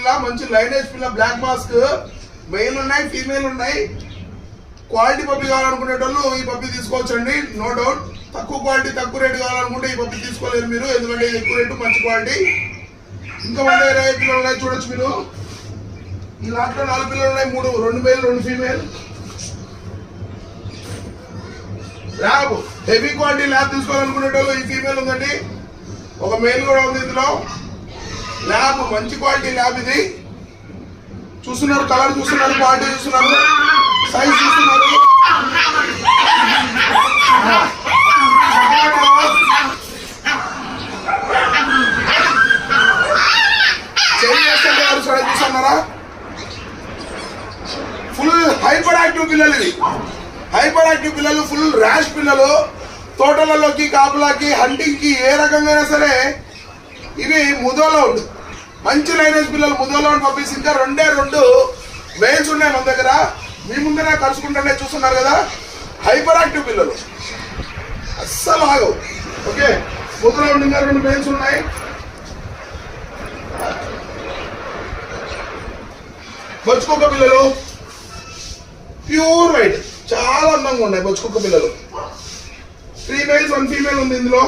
పిల్ల, మంచి లైనేజ్ పిల్ల, బ్లాక్ మాస్క్. మెయిల్ ఉన్నాయి, ఫీమేల్ ఉన్నాయి. క్వాలిటీ పప్పి కావాలనుకునేటోళ్ళు ఈ పప్పి తీసుకోవచ్చండి, నో డౌట్. తక్కువ క్వాలిటీ తక్కువ రేటు కావాలనుకుంటే ఈ పప్పి తీసుకోలేరు మీరు, ఎందుకంటే ఎక్కువ రేటు మంచి క్వాలిటీ. ఇంకా 120 పిల్లలు ఉన్నాయి చూడొచ్చు మీరు. ఈ లాట్లో 4 పిల్లలు ఉన్నాయి, 2 male 2 female. Lab heavy quality lab తీసుకోవాలనుకునేటోళ్ళు ఈ ఫీమేల్ ఉందండి, ఒక మేల్ కూడా ఉంది ఇందులో. ల్యాబ్ మంచి క్వాలిటీ ల్యాబ్ ఇది. చూస్తున్నారు, కలర్ చూస్తున్నారు, క్వాలిటీ చూస్తున్నారు, సైజ్ చూస్తున్నారు. చూస్తున్నారా, ఫుల్ హైపర్ యాక్టివ్ పిల్లలు. ఇది హైపర్ యాక్టివ్ పిల్లలు, ఫుల్ ర్యాష్ పిల్లలు. తోటలలోకి, కాపులాకి, హంటింగ్ కి ఏ రకంగా సరే ఇవి ముదోలో ఉండు. మంచి లైనేజ్ పిల్లలు, ముదోలో పంపిస్తే ఇంకా 2 మెయిల్స్ ఉన్నాయి మన దగ్గర. మీ ముందరే కలుసుకుంటే చూస్తున్నారు కదా, హైపర్ యాక్టివ్ పిల్లలు అస్సలు ఆగవు. ఓకే, ముదోలో ఉండి ఇంకా 2 మెయిల్స్ ఉన్నాయి. బొచ్చుకుక్క పిల్లలు ప్యూర్ వైట్, చాలా అందంగా ఉన్నాయి బొచ్చుకుక్క పిల్లలు. 3 మేల్స్ 1 ఫీమేల్ ఉంది ఇందులో.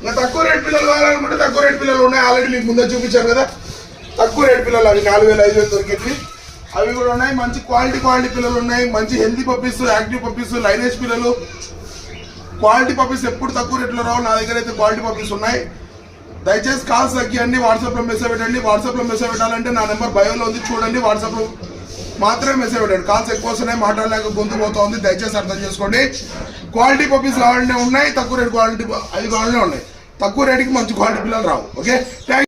ఇంకా తక్కువ రేట్ పిల్లలు కావాలనుకుంటే తక్కువ రేట్ పిల్లలు ఉన్నాయి, ఆల్రెడీ మీకు ముందే చూపించారు కదా. తక్కువ రేట్ పిల్లలు అవి 4000-5000 దొరికేవి, అవి కూడా ఉన్నాయి. మంచి క్వాలిటీ పిల్లలు ఉన్నాయి, మంచి healthy puppies, active puppies, lineage పిల్లలు. క్వాలిటీ పప్పీస్ ఎప్పుడు తక్కువ రేట్లో రావు, నా దగ్గర అయితే క్వాలిటీ పప్పీస్ ఉన్నాయి. దయచేసి కాల్స్ తగ్గియండి, వాట్సాప్లో మెసేజ్ పెట్టండి. వాట్సాప్లో మెసేజ్ పెట్టాలంటే నా నెంబర్ బయోలో ఉంది, చూడండి. వాట్సాప్లో మాత్రమే మెసేజ్ పెట్టండి. కాల్స్ ఎక్కువ వస్తున్నాయి, మాట్లాడలేక గొంతు పోతా ఉంది, దయచేసి అర్థం చేసుకోండి. క్వాలిటీ పప్పీస్ కావాలనే ఉన్నాయి, తక్కువ రేట్ క్వాలిటీ అవి కావాలనే ఉన్నాయి. తక్కువ రేటుకి మంచి క్వాలిటీ పిల్లలు రావు. Okay, thank